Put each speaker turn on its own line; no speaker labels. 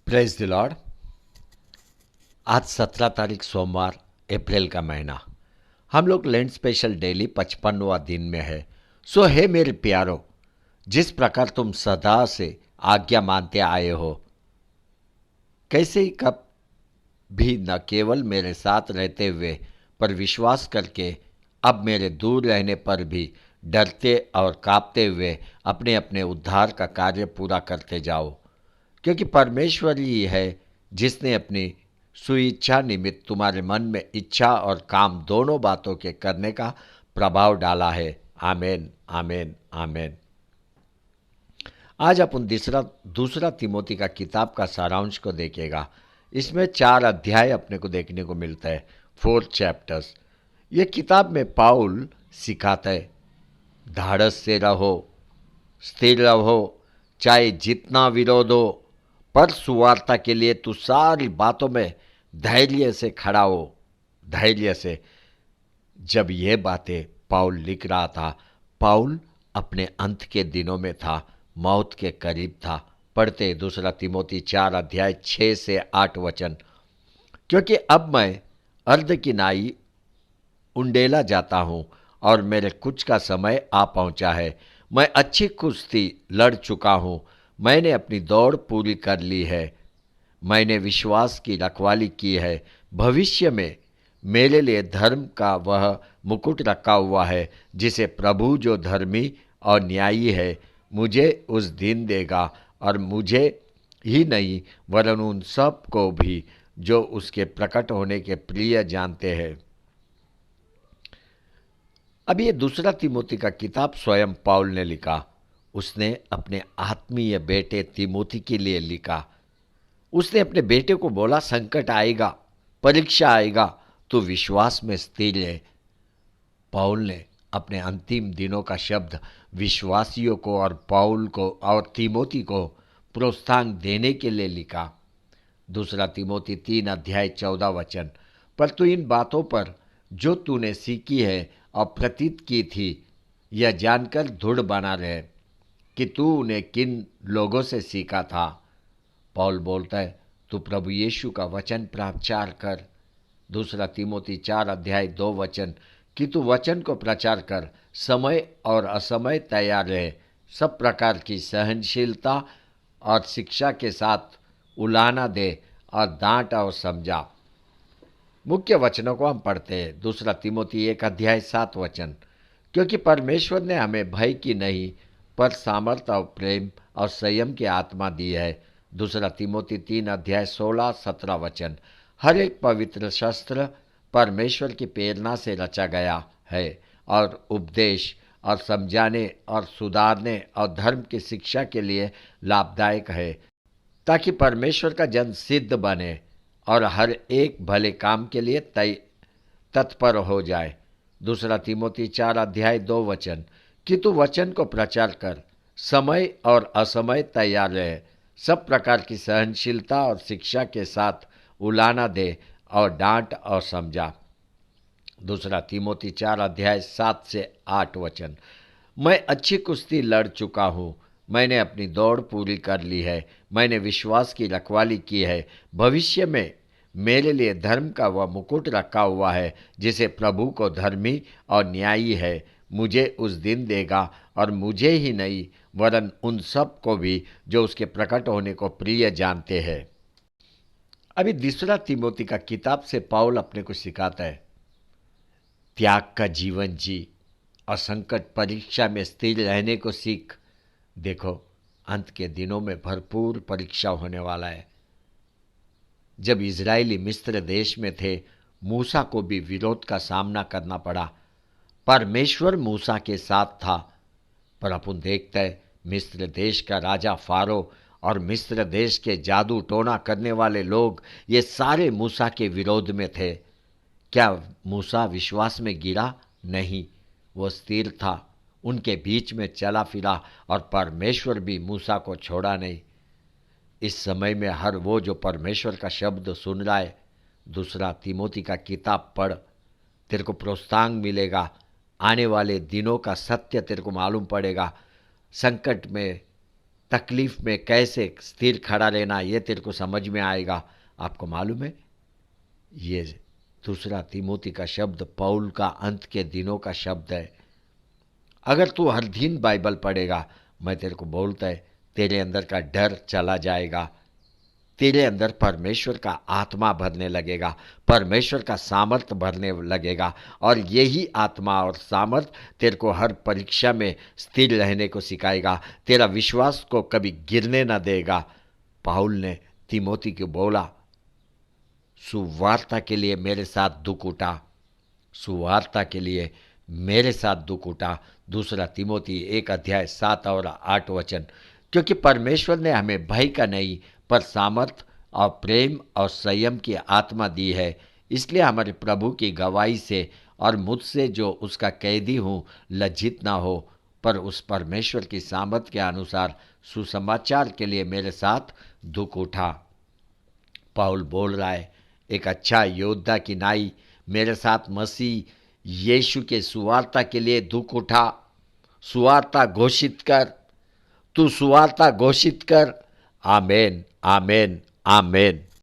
Praise the Lord. आज 17 तारीख सोमवार, अप्रैल का महीना। हम लोग लेंट स्पेशल डेली 55वां दिन में है। सो हे मेरे प्यारो, जिस प्रकार तुम सदा से आज्ञा मानते आए हो, कैसे ही कब भी न केवल मेरे साथ रहते हुए पर विश्वास करके अब मेरे दूर रहने पर भी डरते और कांपते हुए अपने अपने उद्धार का कार्य पूरा करते जाओ, क्योंकि परमेश्वर ही है जिसने अपनी सुइच्छा निमित्त तुम्हारे मन में इच्छा और काम दोनों बातों के करने का प्रभाव डाला है। आमेन, आमेन, आमेन। आज अपन दूसरा तिमोथी का किताब का सारांश को देखेगा। इसमें 4 अध्याय अपने को देखने को मिलता है, 4 चैप्टर्स। ये किताब में पाउल सिखाता है, धाड़स से रहो, स्थिर रहो, चाहे जितना विरोध हो, पर सुवार्ता के लिए तू सारी बातों में धैर्य से खड़ा हो, धैर्य से। जब ये बातें पाउल लिख रहा था, पाउल अपने अंत के दिनों में था, मौत के करीब था। पढ़ते दूसरा तिमोथी 4 अध्याय 6 से 8 वचन। क्योंकि अब मैं अर्ध की नाई उंडेला जाता हूं और मेरे कुछ का समय आ पहुंचा है। मैं अच्छी कुश्ती लड़ चुका हूं, मैंने अपनी दौड़ पूरी कर ली है, मैंने विश्वास की रखवाली की है। भविष्य में मेरे लिए धर्म का वह मुकुट रखा हुआ है, जिसे प्रभु जो धर्मी और न्यायी है मुझे उस दिन देगा, और मुझे ही नहीं वरन उन सब को भी जो उसके प्रकट होने के प्रिय जानते हैं। अब ये दूसरा तिमोथी का किताब स्वयं पौल ने लिखा। उसने अपने आत्मीय बेटे तिमोथी के लिए लिखा। उसने अपने बेटे को बोला, संकट आएगा, परीक्षा आएगा, तो विश्वास में स्थिर है। पौल ने अपने अंतिम दिनों का शब्द विश्वासियों को और पौल को और तिमोथी को प्रोत्साहन देने के लिए लिखा। दूसरा तिमोथी 3 अध्याय 14 वचन। पर तू इन बातों पर जो तूने सीखी है और प्रतीत की थी, यह जानकर दृढ़ बना रहे कि तू उन्हें किन लोगों से सीखा था। पौल बोलता है, तू प्रभु यीशु का वचन प्रचार कर। दूसरा तिमोथी 4 अध्याय 2 वचन, कि तू वचन को प्रचार कर, समय और असमय तैयार रहे, सब प्रकार की सहनशीलता और शिक्षा के साथ उलाना दे और डांट और समझा। मुख्य वचनों को हम पढ़ते हैं। दूसरा तिमोथी 1 अध्याय 7 वचन। क्योंकि परमेश्वर ने हमें भय की नहीं, पर सामर्थ और प्रेम और संयम की आत्मा दी है। दूसरा तिमोथी 3 अध्याय 16-17 वचन। हर एक पवित्र शस्त्र परमेश्वर की प्रेरणा से रचा गया है और उपदेश और समझाने और सुधारने और धर्म की शिक्षा के लिए लाभदायक है, ताकि परमेश्वर का जन सिद्ध बने और हर एक भले काम के लिए तत्पर हो जाए। दूसरा तिमोथी 4 अध्याय 2 वचन, कि तू वचन को प्रचार कर, समय और असमय तैयार रहे, सब प्रकार की सहनशीलता और शिक्षा के साथ उलाना दे और डांट और समझा। दूसरा तिमोथी 4 अध्याय 7 से 8 वचन। मैं अच्छी कुश्ती लड़ चुका हूँ, मैंने अपनी दौड़ पूरी कर ली है, मैंने विश्वास की रखवाली की है। भविष्य में मेरे लिए धर्म का वह मुकुट रखा हुआ है, जिसे प्रभु को धर्मी और न्यायी है मुझे उस दिन देगा, और मुझे ही नहीं वरन उन सब को भी जो उसके प्रकट होने को प्रिय जानते हैं। अभी दूसरा तिमोथी का किताब से पौल अपने को सिखाता है, त्याग का जीवन जी और संकट परीक्षा में स्थिर रहने को सीख। देखो, अंत के दिनों में भरपूर परीक्षा होने वाला है। जब इजरायली मिस्र देश में थे, मूसा को भी विरोध का सामना करना पड़ा। परमेश्वर मूसा के साथ था, पर अपन देखते हैं मिस्र देश का राजा फारो और मिस्र देश के जादू टोना करने वाले लोग, ये सारे मूसा के विरोध में थे। क्या मूसा विश्वास में गिरा? नहीं, वो स्थिर था, उनके बीच में चला फिरा, और परमेश्वर भी मूसा को छोड़ा नहीं। इस समय में हर वो जो परमेश्वर का शब्द सुन रहा है, दूसरा तिमोथी का किताब पढ़, तेरे को प्रोत्साहन मिलेगा। आने वाले दिनों का सत्य तेरे को मालूम पड़ेगा। संकट में तकलीफ में कैसे स्थिर खड़ा रहना ये तेरे को समझ में आएगा। आपको मालूम है, ये दूसरा तिमोथी का शब्द पौल का अंत के दिनों का शब्द है। अगर तू हर दिन बाइबल पढ़ेगा, मैं तेरे को बोलता है, तेरे अंदर का डर चला जाएगा, तेरे अंदर परमेश्वर का आत्मा भरने लगेगा, परमेश्वर का सामर्थ भरने लगेगा, और यही आत्मा और सामर्थ तेरे को हर परीक्षा में स्थिर रहने को सिखाएगा, तेरा विश्वास को कभी गिरने न देगा। पाउल ने तिमोथी को बोला, सुवार्ता के लिए मेरे साथ दुख उठा, सुवार्ता के लिए मेरे साथ दुख उठा। दूसरा तिमोथी 1 अध्याय 7 और 8 वचन। क्योंकि परमेश्वर ने हमें भय का नहीं पर सामर्थ और प्रेम और संयम की आत्मा दी है। इसलिए हमारे प्रभु की गवाही से और मुझसे जो उसका कैदी हूँ लज्जित ना हो, पर उस परमेश्वर की सामर्थ के अनुसार सुसमाचार के लिए मेरे साथ दुख उठा। पाउल बोल रहा है, एक अच्छा योद्धा की नाई मेरे साथ मसीह यीशु के सुवार्ता के लिए दुख उठा। सुवार्ता घोषित कर, तू सुवार्ता घोषित कर। आमेन, आमेन, आमेन।